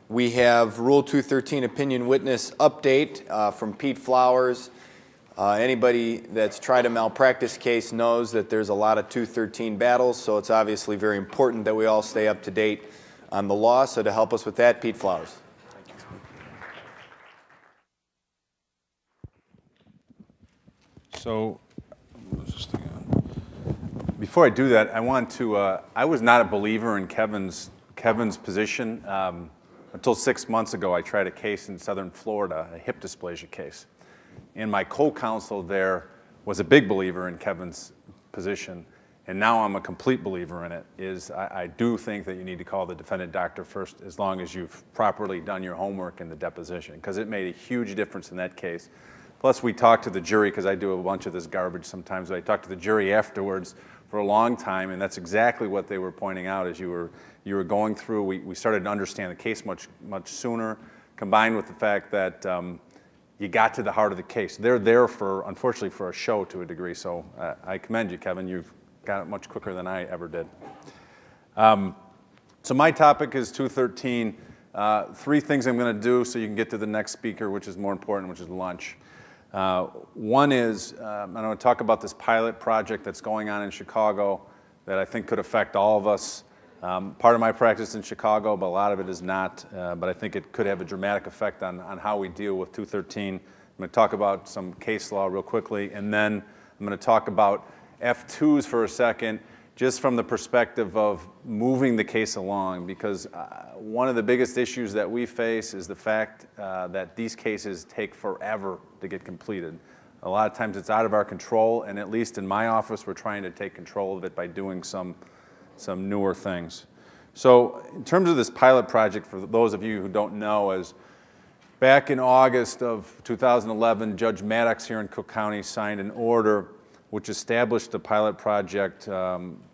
We have Rule 213 opinion witness update from Pete Flowers. Anybody that's tried a malpractice case knows that there's a lot of 213 battles, so it's obviously very important that we all stay up to date on the law. So to help us with that, Pete Flowers. So, before I do that, I want to, I was not a believer in Kevin's position. Until 6 months ago, I tried a case in southern Florida, a hip dysplasia case. And my co-counsel there was a big believer in Kevin's position, and now I'm a complete believer in it. I do think that you need to call the defendant doctor first, as long as you've properly done your homework in the deposition, because it made a huge difference in that case. Plus, we talked to the jury, because I do a bunch of this garbage sometimes, but I talked to the jury afterwards for a long time, and that's exactly what they were pointing out as you were going through. We started to understand the case much sooner, combined with the fact that you got to the heart of the case. They're there unfortunately, for a show to a degree, so I commend you, Kevin. You've got it much quicker than I ever did. So my topic is 213. 3 things I'm going to do so you can get to the next speaker, which is more important, which is lunch. One is, I'm going to talk about this pilot project that's going on in Chicago that I think could affect all of us. Part of my practice in Chicago, but a lot of it is not. But I think it could have a dramatic effect on how we deal with 213. I'm going to talk about some case law real quickly, and then I'm going to talk about F2s for a second, just from the perspective of moving the case along, because one of the biggest issues that we face is the fact that these cases take forever to get completed. A lot of times it's out of our control, and at least in my office, we're trying to take control of it by doing some newer things. So in terms of this pilot project, for those of you who don't know, is back in August of 2011, Judge Maddox here in Cook County signed an order which established a pilot project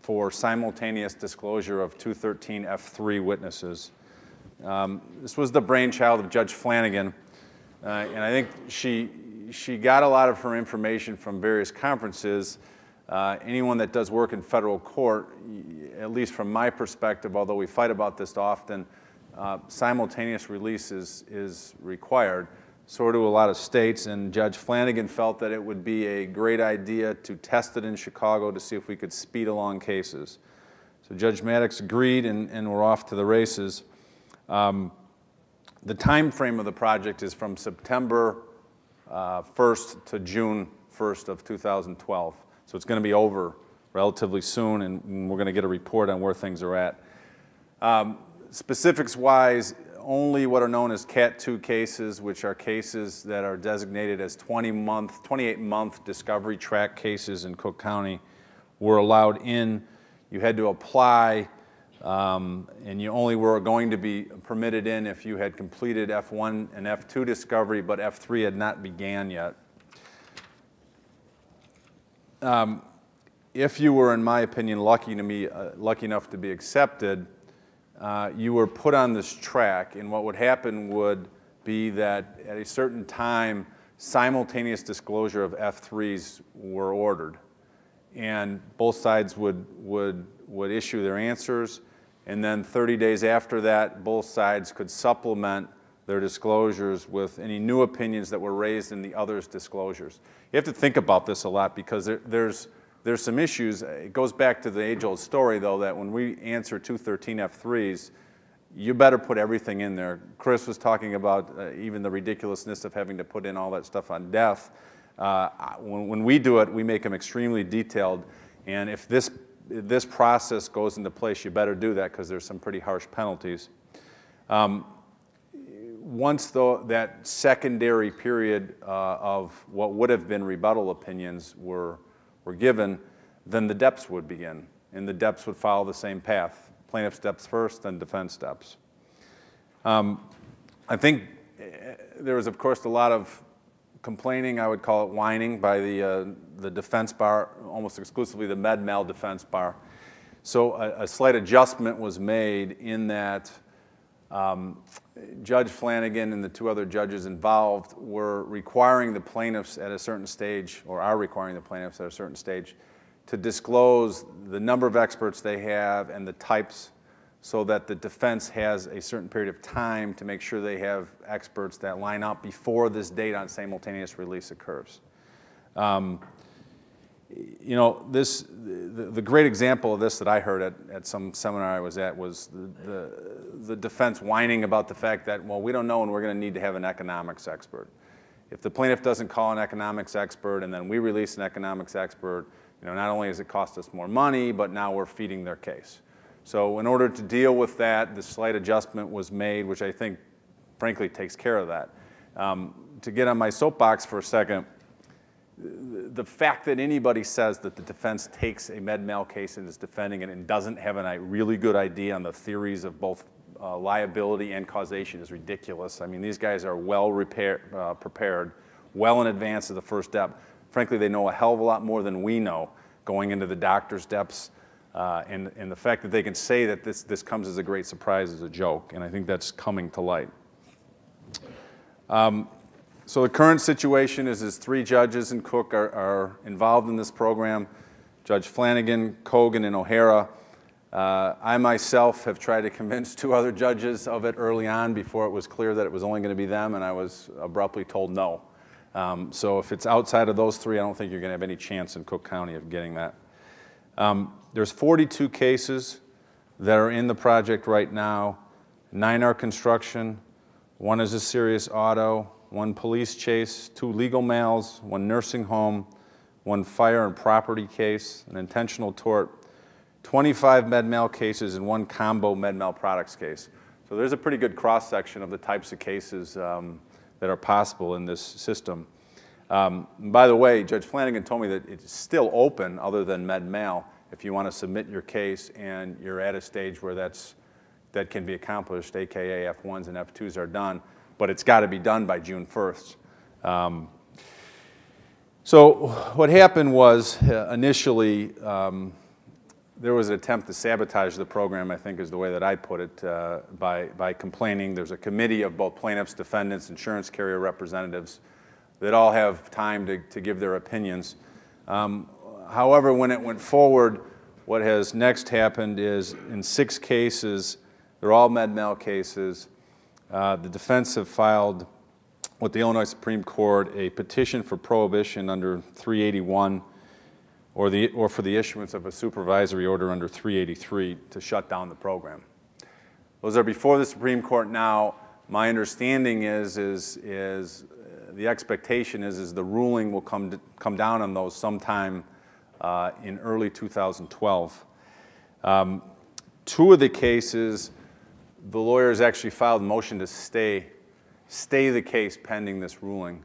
for simultaneous disclosure of 213 F3 witnesses. This was the brainchild of Judge Flanagan, and I think she got a lot of her information from various conferences. Anyone that does work in federal court, at least from my perspective, although we fight about this often, simultaneous release is required. So do a lot of states, and Judge Flanagan felt that it would be a great idea to test it in Chicago to see if we could speed along cases. So Judge Maddox agreed, and we're off to the races. The time frame of the project is from September 1st to June 1st of 2012. So it's going to be over relatively soon, and we're going to get a report on where things are at. Specifics-wise, only what are known as Cat 2 cases, which are cases that are designated as 28-month discovery track cases in Cook County, were allowed in. You had to apply, and you only were going to be permitted in if you had completed F1 and F2 discovery, but F3 had not began yet. If you were, in my opinion, lucky enough to be accepted, you were put on this track, and what would happen would be that at a certain time, simultaneous disclosure of F3s were ordered, and both sides would issue their answers, and then 30 days after that, both sides could supplement their disclosures with any new opinions that were raised in the other's disclosures. You have to think about this a lot, because there's some issues. It goes back to the age-old story, though, that when we answer 213 F3s, you better put everything in there. Chris was talking about even the ridiculousness of having to put in all that stuff on death. When we do it, we make them extremely detailed, and if this process goes into place, you better do that, because there's some pretty harsh penalties. Once, though, that secondary period of what would have been rebuttal opinions were given, then the DEPs would begin, and the DEPs would follow the same path. Plaintiff steps first, then defense steps. I think there was, of course, a lot of complaining, I would call it whining, by the defense bar, almost exclusively the med-mal defense bar. So a slight adjustment was made in that Judge Flanagan and the 2 other judges involved were requiring the plaintiffs at a certain stage, or are requiring the plaintiffs at a certain stage, to disclose the number of experts they have and the types so that the defense has a certain period of time to make sure they have experts that line up before this date on simultaneous release occurs. You know, the great example of this that I heard at some seminar I was at was the defense whining about the fact that, well, we don't know and we're going to need to have an economics expert. If the plaintiff doesn't call an economics expert and then we release an economics expert, you know, not only does it cost us more money, but now we're feeding their case. So in order to deal with that, the slight adjustment was made, which I think, frankly, takes care of that. To get on my soapbox for a second, the fact that anybody says that the defense takes a med-mal case and is defending it and doesn't have a really good idea on the theories of both liability and causation is ridiculous. I mean, these guys are well prepared, well in advance of the first step. Frankly, they know a hell of a lot more than we know going into the doctor's depths. And the fact that they can say that this comes as a great surprise is a joke, and I think that's coming to light. So the current situation is 3 judges in Cook are involved in this program: Judge Flanagan, Kogan, and O'Hara. I myself have tried to convince 2 other judges of it early on before it was clear that it was only going to be them, and I was abruptly told no. So if it's outside of those 3, I don't think you're going to have any chance in Cook County of getting that. There's 42 cases that are in the project right now. 9 are construction, 1 is a serious auto, 1 police chase, 2 legal mails, 1 nursing home, 1 fire and property case, an intentional tort, 25 med-mal cases, and 1 combo med-mal products case. So there's a pretty good cross-section of the types of cases that are possible in this system. By the way, Judge Flanagan told me that it's still open other than med-mal if you want to submit your case and you're at a stage where that can be accomplished, aka F1s and F2s are done, but it's got to be done by June 1st. So what happened was initially there was an attempt to sabotage the program, I think is the way that I put it, by complaining. There's a committee of both plaintiffs, defendants, insurance carrier representatives that all have time to give their opinions. However, when it went forward, what has next happened is in 6 cases, they're all med-mal cases, the defense have filed with the Illinois Supreme Court a petition for prohibition under 381 or for the issuance of a supervisory order under 383 to shut down the program. Those are before the Supreme Court now. My understanding is the expectation is the ruling will come down on those sometime in early 2012. 2 of the cases, the lawyers actually filed a motion to stay the case pending this ruling.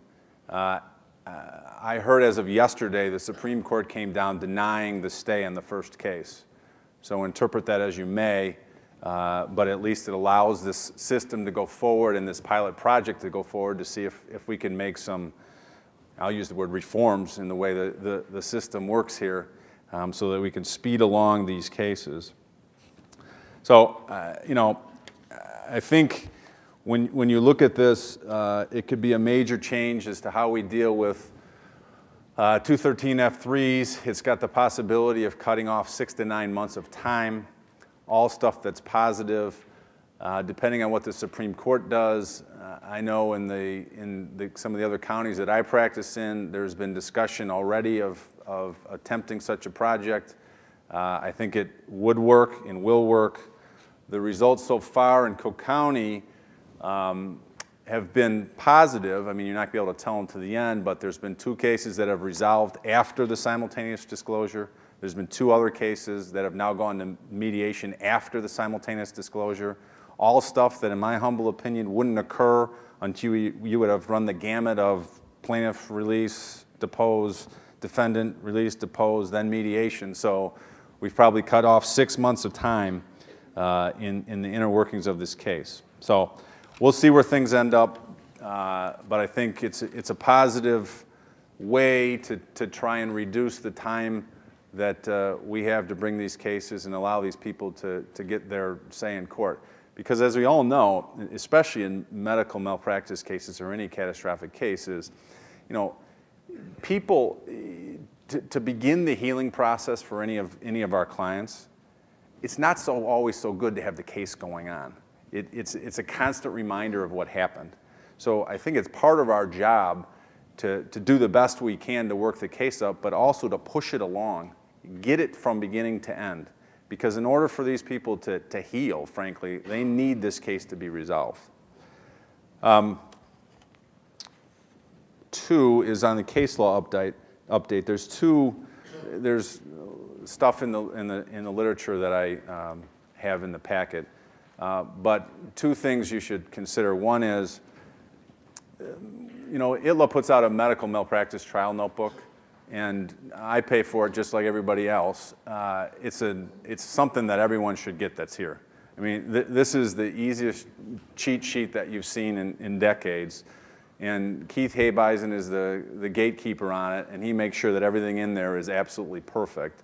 I heard as of yesterday the Supreme Court came down denying the stay in the first case. So interpret that as you may, but at least it allows this system to go forward and this pilot project to go forward to see if we can make some, I'll use the word reforms in the way the system works here, so that we can speed along these cases. So, you know, I think when you look at this, it could be a major change as to how we deal with 213 F3s. It's got the possibility of cutting off 6 to 9 months of time, all stuff that's positive. Depending on what the Supreme Court does, I know in some of the other counties that I practice in, there's been discussion already of attempting such a project. I think it would work and will work. The results so far in Cook County have been positive. I mean, you're not going to be able to tell them to the end, but there's been 2 cases that have resolved after the simultaneous disclosure. There's been 2 other cases that have now gone to mediation after the simultaneous disclosure. All stuff that, in my humble opinion, wouldn't occur until you would have run the gamut of plaintiff release, depose, defendant release, depose, then mediation. So we've probably cut off 6 months of time in the inner workings of this case. So we'll see where things end up, but I think it's a positive way to try and reduce the time that we have to bring these cases and allow these people to get their say in court. Because as we all know, especially in medical malpractice cases or any catastrophic cases, you know, people, to begin the healing process for any of our clients, it's not so always so good to have the case going on. It's a constant reminder of what happened. So I think it's part of our job to do the best we can to work the case up, but also to push it along, get it from beginning to end. Because in order for these people to heal, frankly, they need this case to be resolved. Two is on the case law update. There's stuff in the literature that I have in the packet, but two things you should consider. One is, ITLA puts out a medical malpractice trial notebook, and I pay for it just like everybody else. It's something that everyone should get that's here. I mean, this is the easiest cheat sheet that you've seen in decades. And Keith Habeisen is the gatekeeper on it, and he makes sure that everything in there is absolutely perfect.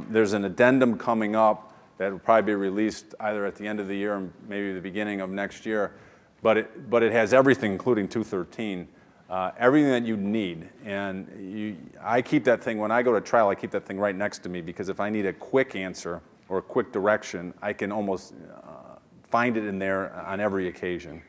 There's an addendum coming up that will probably be released either at the end of the year or maybe the beginning of next year. But it has everything, including 213, everything that you need. And I keep that thing, when I go to trial, I keep that thing right next to me, because if I need a quick answer or a quick direction, I can almost find it in there on every occasion.